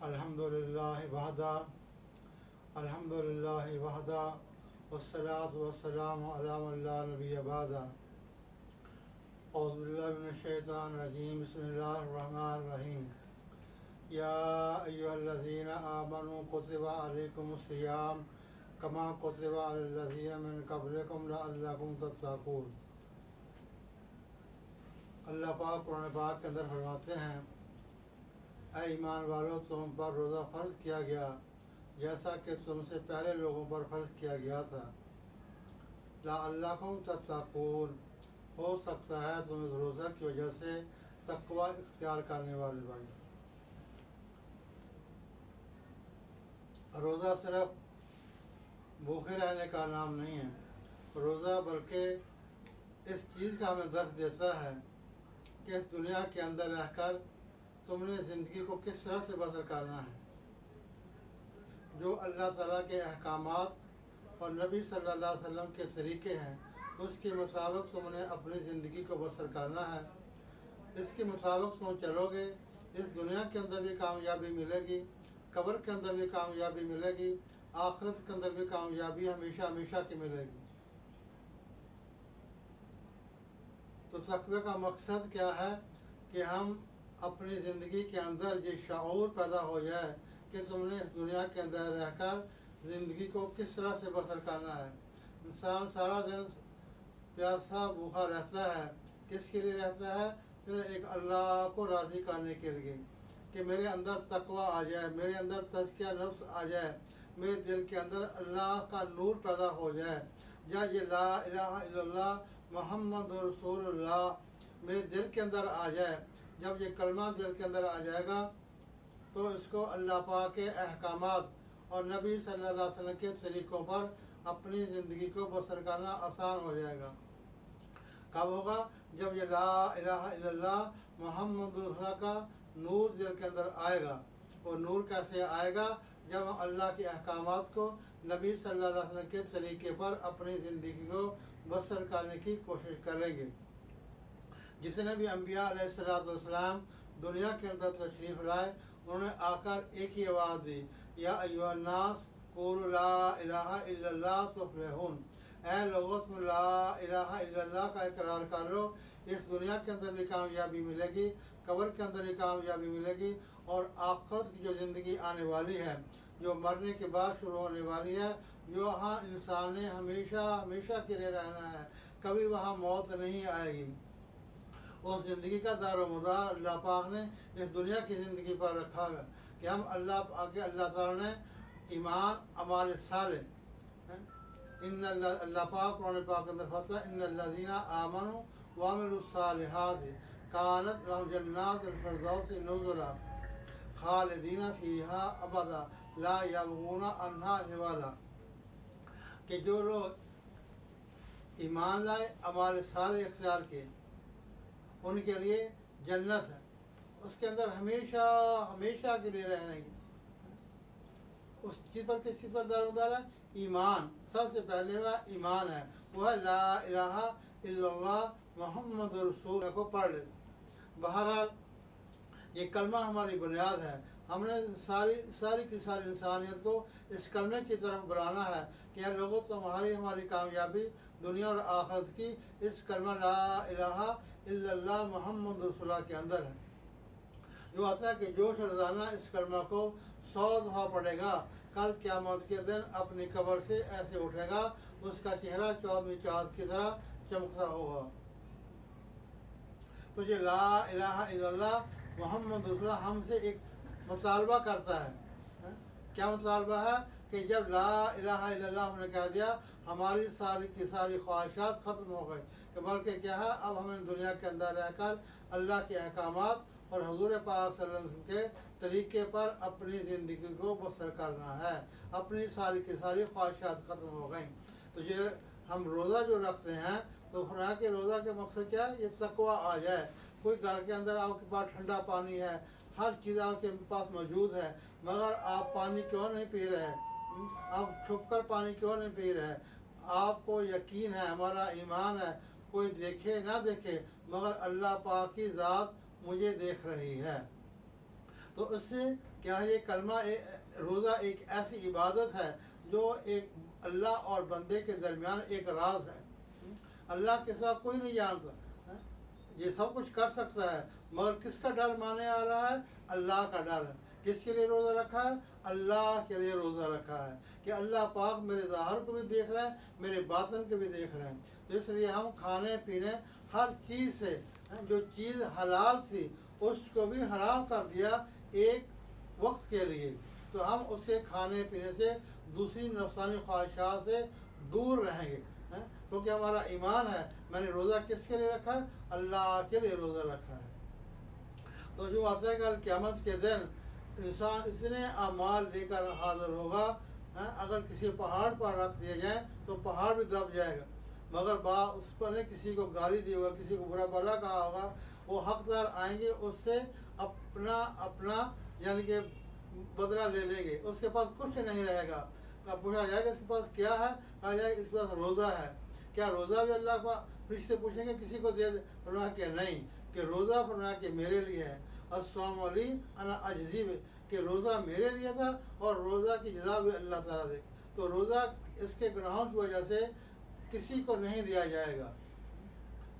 الحمدللہ وحدہ الحمدللہ وحدہ والصلاة والسلام علی من لا نبی بعدہ اعوذ باللہ من الشیطان الرجیم بسم اللہ الرحمن الرحیم یا ایھا الذین آمنوا کتب علیکم الصیام کما کتب علی الذین من قبلکم لعلکم تتقون۔ اللہ پاک قرآن پاک کے اندر فرماتے ہیں، اے ایمان والو، تم پر روزہ فرض کیا گیا جیسا کہ تم سے پہلے لوگوں پر فرض کیا گیا تھا، لعلکم تتقون، ہو سکتا ہے تم اس روزہ کی وجہ سے تقوی اختیار کرنے والے بنو۔ روزہ صرف بھوکے رہنے کا نام نہیں ہے، روزہ بلکہ اس چیز کا ہمیں درس دیتا ہے کہ اس دنیا کے اندر رہ کر تم نے زندگی کو کس طرح سے بسر کرنا ہے، جو اللہ تعالیٰ کے احکامات اور نبی صلی اللہ علیہ وسلم کے طریقے ہیں اس کے مطابق تم نے اپنی زندگی کو بسر کرنا ہے۔ اس کے مطابق تم چلو گے، اس دنیا کے اندر بھی کامیابی ملے گی، قبر کے اندر بھی کامیابی ملے گی، آخرت کے اندر بھی کامیابی ہمیشہ ہمیشہ کی ملے گی۔ تو تقوی کا مقصد کیا ہے کہ ہم اپنی زندگی کے اندر یہ شعور پیدا ہو جائے کہ تم نے اس دنیا کے اندر رہ کر زندگی کو کس طرح سے بسر کرنا ہے۔ انسان سارا دن پیاسا بھوکا رہتا ہے، کس کے لیے رہتا ہے؟ صرف ایک اللہ کو راضی کرنے کے لیے، کہ میرے اندر تقوی آ جائے، میرے اندر تزکیہ نفس آ جائے، میرے دل کے اندر اللہ کا نور پیدا ہو جائے، یا یہ لا الہ الا اللہ محمد رسول اللہ میرے دل کے اندر آ جائے۔ جب یہ کلمہ دل کے اندر آ جائے گا تو اس کو اللہ پاک کے احکامات اور نبی صلی اللہ علیہ وسلم کے طریقوں پر اپنی زندگی کو بسر کرنا آسان ہو جائے گا۔ کب ہوگا؟ جب یہ لا الہ الا اللہ محمد رسول اللہ کا نور دل کے اندر آئے گا۔ وہ نور کیسے آئے گا؟ جب ہم اللہ کے احکامات کو نبی صلی اللہ علیہ وسلم کے طریقے پر اپنی زندگی کو بسر کرنے کی کوشش کریں گے۔ جتنے بھی انبیاء علیہ السلام دنیا کے اندر تشریف لائے، انہوں نے آ کر ایک ہی آواز دی، یا ایھا الناس قولوا لا الہ الا اللہ تفلحون، اے لوگو تم لا الہ الا اللہ کا اقرار کر لو، اس دنیا کے اندر بھی کامیابی ملے گی، قبر کے اندر بھی کامیابی ملے گی، اور آخرت کی جو زندگی آنے والی ہے، جو مرنے کے بعد شروع ہونے والی ہے، جو وہاں انسان نے ہمیشہ ہمیشہ کے لیے رہنا ہے، کبھی وہاں موت نہیں آئے گی۔ اس زندگی کا دار و مدار اللہ پاک نے اس دنیا کی زندگی پر رکھا ہے کہ ہم اللہ تعالیٰ نے ایمان اعمال صالح، اللہ پاک قرآن پاک کے اندر فرماتا ہے، ان الذین آمنوا وعملوا الصالحات کانت لهم جنات الفردوس نزلا خالدین فیہا ابدا لا یبغون عنہا حولا، کہ جو لوگ ایمان لائے، اعمال صالح اختیار کیے، ان کے لیے جنت ہے، اس کے اندر ہمیشہ ہمیشہ کے لیے رہنے کی۔ اس چیز پر کس چیز پر دارومدار ہے؟ ایمان۔ سب سے پہلے وہ ایمان ہے، وہ ہے لا الہ الا اللہ محمد رسول اللہ کو پڑھ لے۔ بہرحال یہ کلمہ ہماری بنیاد ہے، ہم نے ساری کی ساری انسانیت کو اس کلمے کی طرف بلانا ہے کہ اے لوگوں، تمہاری ہماری کامیابی دنیا اور آخرت کی اس کلمہ لا الہ الا اللہ محمد رسول اللہ کے اندر ہے۔ جو آتا ہے کہ جو روزانہ اس کلمہ کو 100 دفعہ پڑھے گا، کل قیامت کے دن اپنی قبر سے ایسے اٹھے گا اس کا چہرہ 14ویں چاند کی طرح چمکتا ہوگا۔ تو یہ لا الہ الا اللہ محمد رسول اللہ ہم سے ایک مطالبہ کرتا ہے۔ کیا مطالبہ ہے؟ کہ جب لا الہ الا اللہ ہم نے کہہ دیا، ہماری ساری کی ساری خواہشات ختم ہو گئی، کہ بلکہ کیا ہے، اب ہمیں دنیا کے اندر رہ کر اللہ کے احکامات اور حضور پاک صلی اللہ علیہ وسلم کے طریقے پر اپنی زندگی کو بسر کرنا ہے، اپنی ساری کی ساری خواہشات ختم ہو گئیں۔ تو یہ ہم روزہ جو رکھتے ہیں، تو فرمایا کہ روزہ کے مقصد کیا ہے؟ یہ تقویٰ آ جائے۔ کوئی گھر کے اندر آپ کے پاس ٹھنڈا پانی ہے، ہر چیز آپ کے پاس موجود ہے، مگر آپ پانی کیوں نہیں پی رہے؟ آپ چھپ کر پانی کیوں نہیں پی رہے؟ آپ کو یقین ہے، ہمارا ایمان ہے، کوئی دیکھے نہ دیکھے مگر اللہ پاک کی ذات مجھے دیکھ رہی ہے۔ تو اس سے کیا یہ کلمہ روزہ ایک ایسی عبادت ہے جو ایک اللہ اور بندے کے درمیان ایک راز ہے. اللہ کے ساتھ کوئی نہیں جانتا. یہ سب کچھ کر سکتا ہے مگر کس کا ڈر مانے آ رہا ہے؟ اللہ کا ڈر ہے. کس کے لیے روزہ رکھا ہے؟ اللہ کے لیے روزہ رکھا ہے کہ اللہ پاک میرے ظاہر کو بھی دیکھ رہے ہیں، میرے باطن کو بھی دیکھ رہے ہیں. تو اس لیے ہم کھانے پینے ہر چیز سے جو چیز حلال تھی اس کو بھی حرام کر دیا ایک وقت کے لیے. تو ہم اس کے کھانے پینے سے دوسری نفسانی خواہشات سے دور رہیں گے کیونکہ ہمارا ایمان ہے میں نے روزہ کس کے لیے رکھا ہے؟ اللہ کے لیے روزہ رکھا ہے. تو جو آتا ہے کہ قیامت کے دن انسان اتنے اعمال لے کر حاضر ہوگا اگر کسی پہاڑ پر رکھ دیا جائے تو پہاڑ بھی دب جائے گا مگر اس پر نے کسی کو گالی دی ہوگا، کسی کو برا بھلا کہا ہوگا، وہ حقدار آئیں گے اس سے اپنا یعنی کہ بدلہ لے لیں گے. اس کے پاس کچھ نہیں رہے گا. پوچھا جائے گا اس کے پاس کیا ہے؟ کہا جائے گا اس کے پاس روزہ ہے. کیا روزہ بھی اللہ کو فرشتے پوچھیں گے کسی کو دے دے؟ فرمایا کہ نہیں، کہ روزہ فرمایا کہ میرے لیے ہے. الصوم لی انا اجزی، کہ روزہ میرے لیے تھا اور روزہ کی جزا بھی اللہ تعالیٰ دے. تو روزہ اس کے گناہوں کی وجہ سے کسی کو نہیں دیا جائے گا.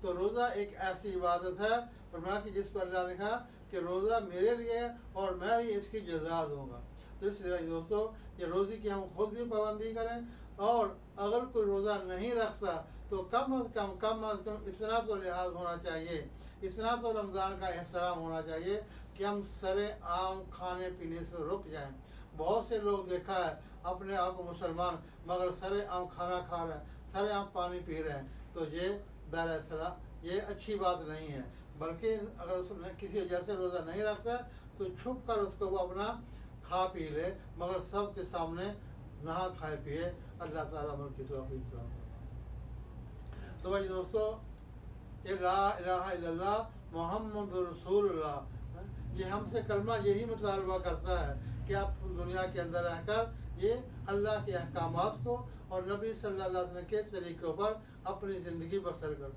تو روزہ ایک ایسی عبادت ہے فرمایا کہ جس پر اللہ نے کہا کہ روزہ میرے لیے ہے اور میں ہی اس کی جزا دوں گا. تو اس لیے دوستو یہ روزی کی ہم خود بھی پابندی کریں اور اگر کوئی روزہ نہیں رکھتا تو کم از کم اتنا تو لحاظ ہونا چاہیے، اتنا تو رمضان کا احترام ہونا چاہیے کہ ہم سر عام کھانے پینے سے رک جائیں. بہت سے لوگ دیکھا ہے اپنے آپ کو مسلمان مگر سر عام کھانا کھا رہے ہیں، سر عام پانی پی رہے ہیں. تو یہ دراصل یہ اچھی بات نہیں ہے، بلکہ اگر اس کسی وجہ سے روزہ نہیں رکھتا تو چھپ کر اس کو وہ اپنا کھا پی لے مگر سب کے سامنے نہ کھائے پیے. اللہ تعالیٰ ملک کی توفیق عطا فرمائے. تو بھائی دوستو لا الہ الا اللہ محمد رسول اللہ، یہ ہم سے کلمہ یہی مطالبہ کرتا ہے کہ آپ دنیا کے اندر رہ کر یہ اللہ کے احکامات کو اور نبی صلی اللہ علیہ وسلم کے طریقوں پر اپنی زندگی بسر کرو.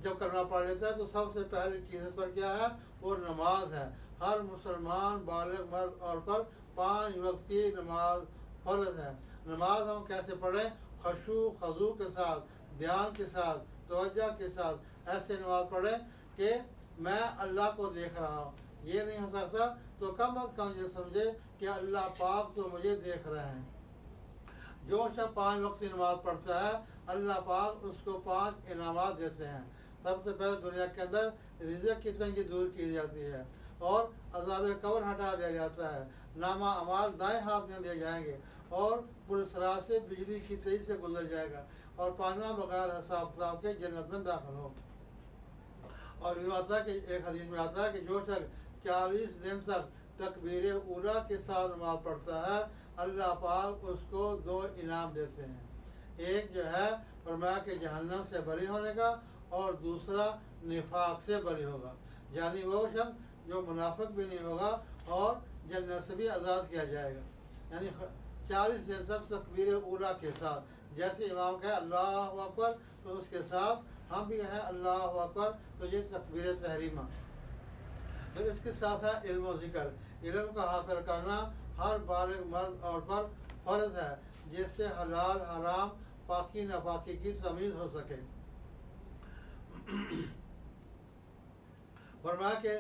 جب کلمہ پڑھ لیتا ہے تو سب سے پہلی چیز اس پر کیا ہے؟ وہ نماز ہے. ہر مسلمان بالغ مرد اور پر 5 وقت کی نماز فرض ہے. نماز ہم کیسے پڑھیں؟ خشوع خضوع کے ساتھ، دھیان کے ساتھ، توجہ کے ساتھ ایسے نماز پڑھیں کہ میں اللہ کو دیکھ رہا ہوں. یہ نہیں ہو سکتا تو کم از کم یہ سمجھے کہ اللہ پاک تو مجھے دیکھ رہے ہیں. جو شخص 5 وقت کی نماز پڑھتا ہے اللہ پاک اس کو 5 انعامات دیتے ہیں. سب سے پہلے دنیا کے اندر رزق کی تنگی دور کی جاتی ہے اور عذاب قبر ہٹا دیا جاتا ہے. نامہ اعمال دائیں ہاتھ میں دیے جائیں گے اور پرسرات سے بجلی کی تیزی سے گزر جائے گا اور پانواں بغیر حساب کتاب کے جنت میں داخل ہو. اور یہ آتا ہے کہ ایک حدیث میں آتا ہے کہ جو شخص 40 دن تک تکبیر اولیٰ کے ساتھ نماز پڑھتا ہے اللہ پاک اس کو 2 انعام دیتے ہیں. ایک جو ہے فرمایا کہ جہنم سے بری ہونے کا اور دوسرا نفاق سے بری ہوگا، یعنی وہ شخص جو منافق بھی نہیں ہوگا اور جنت سے بھی آزاد کیا جائے گا. یعنی 40 دن تک تکبیر اولیٰ کے ساتھ جیسے امام کہے اللہ اکبر تو اس کے ساتھ ہم بھی ہیں اللہ اکبر، تو یہ تکبیر تحریمہ. تو اس کے ساتھ ہے علم و ذکر. علم کا حاصل کرنا ہر بالغ مرد اور پر فرض ہے جس سے حلال حرام پاکی ناپاکی کی تمیز ہو سکے. فرمایا کہ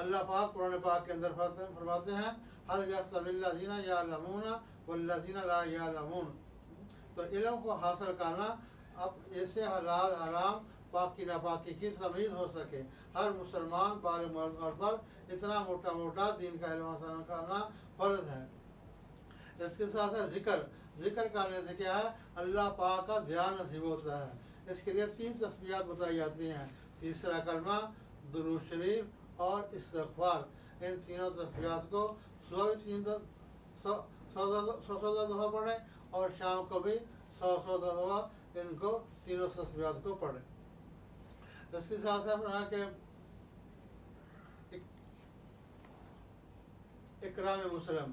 اللہ پاک قرآن پاک کے اندر فرماتے ہیں هل يحسب الذين يعلمون والذين لا يعلمون. تو علم کو حاصل کرنا اب اس سے حلال حرام پاکی ناپاکی کی تمیز ہو سکے. ہر مسلمان بالغ مرد اور پر اتنا موٹا دین کا علم حاصل کرنا فرض ہے. اس کے ساتھ ہے ذکر کرنے سے کیا ہے؟ اللہ پاک کا دھیان نصیب ہوتا ہے. اس کے لیے 3 تسبیحات بتائی جاتی ہیں، تیسرا کلمہ، درود شریف اور استغفار. ان تینوں تسبیحات کو صبح بھی 100 دفعہ پڑھیں اور شام کو بھی 100 دفعہ ان کو تینوں تسبیحات کو پڑھیں. اس کے ساتھ ہے کہ اکرام مسلم،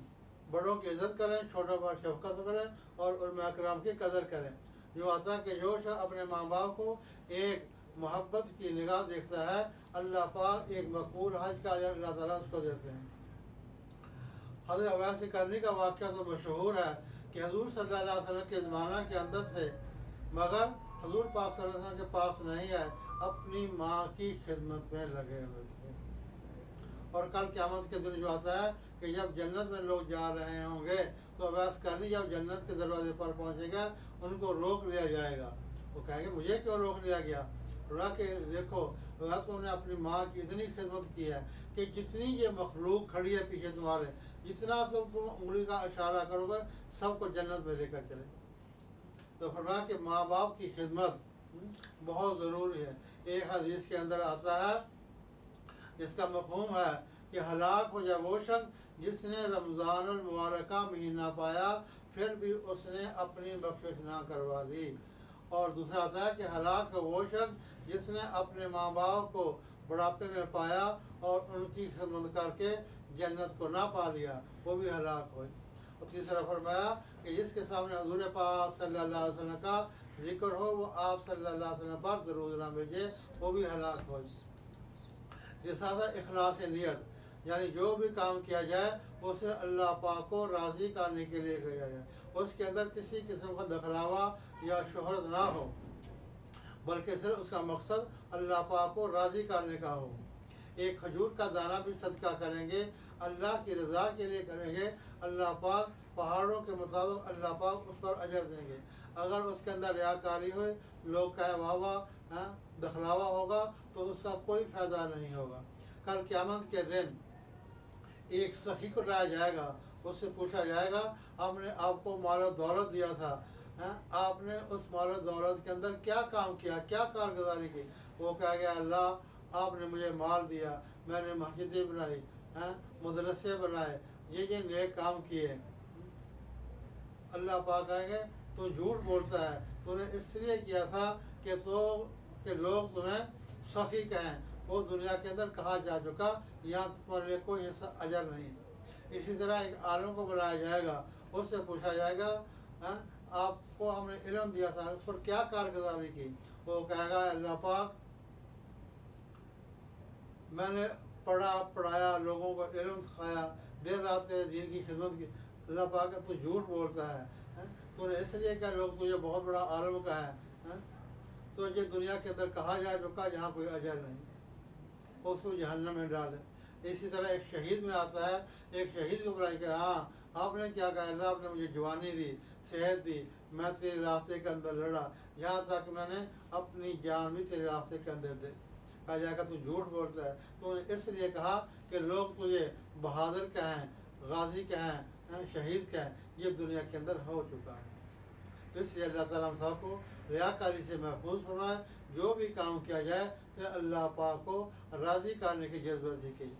بڑوں کی عزت کریں، چھوٹوں پر شفقت کریں اور علماء اکرام کی قدر کریں. جو آتا ہے کہ جو شخص اپنے ماں باپ کو ایک محبت کی نگاہ دیکھتا ہے اللہ پاک ایک مقبول حج کا اجر اللہ تعالیٰ اس کو دیتے ہیں. حضرت اویس کرنی کا واقعہ تو مشہور ہے کہ حضور صلی اللہ علیہ وسلم کے زمانہ کے اندر تھے، مگر حضور پاک صلی اللہ علیہ وسلم کے پاس نہیں آئے، اپنی ماں کی خدمت میں لگے ہوئے تھے۔ اور کل قیامت کے دن جو آتا ہے کہ جب جنت میں لوگ جا رہے ہوں گے تو اویس کرنی جب جنت کے دروازے پر پہنچے گا ان کو روک لیا جائے گا، وہ کہیں گے مجھے کیوں روک لیا گیا؟ کہ دیکھو اویس نے اپنی ماں کی اتنی خدمت کی ہے کہ جتنی یہ مخلوق کھڑی ہے پیچھے تمہارے، جتنا تم انگلی کا اشارہ کرو گے سب کو جنت میں لے کر چلے۔ تو فرمایا کہ ماں باپ کی خدمت بہت ضروری ہے۔ ایک حدیث کے اندر آتا ہے جس کا مفہوم ہے کہ ہلاک ہو جائے وہ شخص جس نے رمضان المبارکہ مہینہ پایا پھر بھی اس نے اپنی بخشش نہ کروا لی۔ اور دوسرا آتا ہے کہ ہلاک ہو وہ شخص جس نے اپنے ماں باپ کو بڑھاپے میں پایا اور ان کی خدمت کر کے جنت کو نہ پا لیا، وہ بھی ہلاک ہوئے۔ اور تیسرا فرمایا کہ جس کے سامنے حضور پاک صلی اللہ علیہ وسلم کا ذکر ہو وہ آپ صلی اللہ علیہ وسلم پر درود نہ بھیجے، وہ بھی ہلاک ہوئے۔ جیسا اخلاص نیت، یعنی جو بھی کام کیا جائے وہ صرف اللہ پاک کو راضی کرنے کے لیے کیا جائے، اس کے اندر کسی قسم کا دکھلاوا یا شہرت نہ ہو، بلکہ صرف اس کا مقصد اللہ پاک کو راضی کرنے کا ہو۔ ایک کھجور کا دانہ بھی صدقہ کریں گے اللہ کی رضا کے لیے کریں گے، اللہ پاک پہاڑوں کے مطابق اللہ پاک اس پر اجر دیں گے۔ اگر اس کے اندر ریاکاری ہوئے، لوگ کہے واہ واہ، دکھلاوا ہوگا تو اس کا کوئی فائدہ نہیں ہوگا۔ کل قیامت کے دن ایک سخی کو لایا جائے گا، اس سے پوچھا جائے گا ہم نے آپ کو مال و دولت دیا تھا، آپ نے اس مال و دولت کے اندر کیا کام کیا، کیا کارگزاری کی؟ وہ کہا گیا اللہ آپ نے مجھے مال دیا، میں نے مسجدیں بنائی، مدرسے بنائے، یہ نیک کام کیے۔ اللہ پاک کہیں گے تو جھوٹ بولتا ہے، تو نے اس لیے کیا تھا کہ لوگ تمہیں سخی کہیں، وہ دنیا کے اندر کہا جا چکا، یہاں تمہارے لیے کوئی حصہ اجر نہیں۔ اسی طرح ایک عالم کو بلایا جائے گا، اس سے پوچھا جائے گا آپ کو ہم نے علم دیا تھا، اس پر کیا کارگزاری کی؟ وہ کہے گا اللہ پاک میں نے پڑھایا، لوگوں کو علم سکھایا، دیر رات دین کی خدمت کی۔ اللہ پاک تو جھوٹ بولتا ہے، تو نے اس لیے کہ لوگ تجھے بہت بڑا عالم کہا، تو یہ دنیا کے اندر کہا جا چکا جہاں کوئی اجر نہیں، اس کو جہنم میں ڈال دے۔ اسی طرح ایک شہید میں آتا ہے، ایک شہید کو بلایا کہ ہاں آپ نے کیا کہا؟ اللہ آپ نے مجھے جوانی دی، صحت دی، میں تیرے راستے کے اندر لڑا، یہاں تک میں نے اپنی جان بھی تیرے راستے کے اندر دے۔ کہا جائے گا تو جھوٹ بولتا ہے، تو نے اس لیے کہا کہ لوگ تجھے بہادر کہیں، غازی کہیں، شہید کہیں، یہ دنیا کے اندر ہو چکا ہے۔ تو اس لیے اللہ تعالیٰ ہم سب کو ریاکاری سے محفوظ فرمائے، جو بھی کام کیا جائے تو اللہ پاک کو راضی کرنے کے جذبے سے کی۔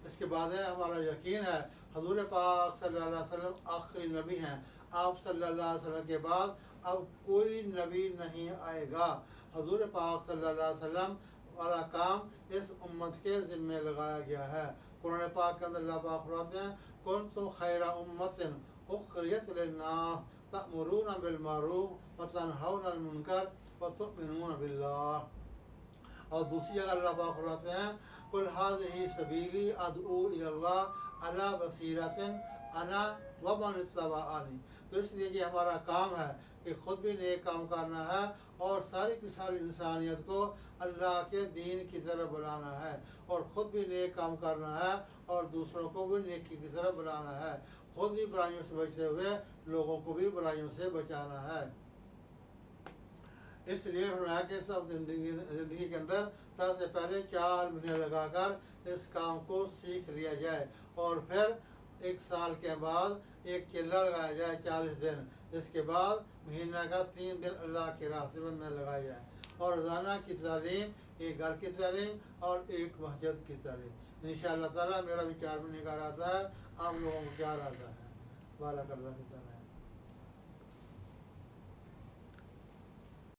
اس کے بعد ہے ہمارا یقین ہے حضور پاک صلی اللہ علیہ وسلم آخری نبی ہیں، آپ صلی اللہ علیہ وسلم کے بعد اب کوئی نبی نہیں آئے گا۔ حضور پاک صلی اللہ علیہ وسلم والا کام اس امت کے ذمے لگایا گیا ہے۔ قرآن پاک کے اندر اللہ پاک فرماتے ہیں کنتم خیر امت اخرجت للناس تأمرون بالمعروف وتنہون عن المنکر وتؤمنون باللہ۔ اور دوسری جگہ اللہ پاک فرماتے ہیں قل ھذہ سبیلی ادعو الی اللہ علی بصیرۃ انا ومن اتبعنی۔ تو اس لیے یہ ہمارا کام ہے کہ خود بھی نیک کام کرنا ہے اور ساری کی ساری انسانیت کو اللہ کے دین کی طرف بلانا ہے، اور خود بھی نیک کام کرنا ہے اور دوسروں کو بھی نیکی کی طرف بلانا ہے، خود بھی برائیوں سے بچتے ہوئے لوگوں کو بھی برائیوں سے بچانا ہے۔ اس لیے فرمایا کہ سب زندگی کے اندر سب سے پہلے 4 مہینے لگا کر اس کام کو سیکھ لیا جائے، اور پھر 1 سال کے بعد ایک چلہ لگایا جائے 40 دن، اس کے بعد مہینہ کا 3 دن اللہ کے راستے میں لگایا جائے، اور روزانہ کی تعلیم، ایک گھر کی تعلیم اور ایک مسجد کی تعلیم۔ انشاءاللہ تعالیٰ میرا بھی 4 مہینے کا رہتا ہے، آپ لوگوں کو کیا رہتا ہے؟ بارک اللہ کی تعالیٰ۔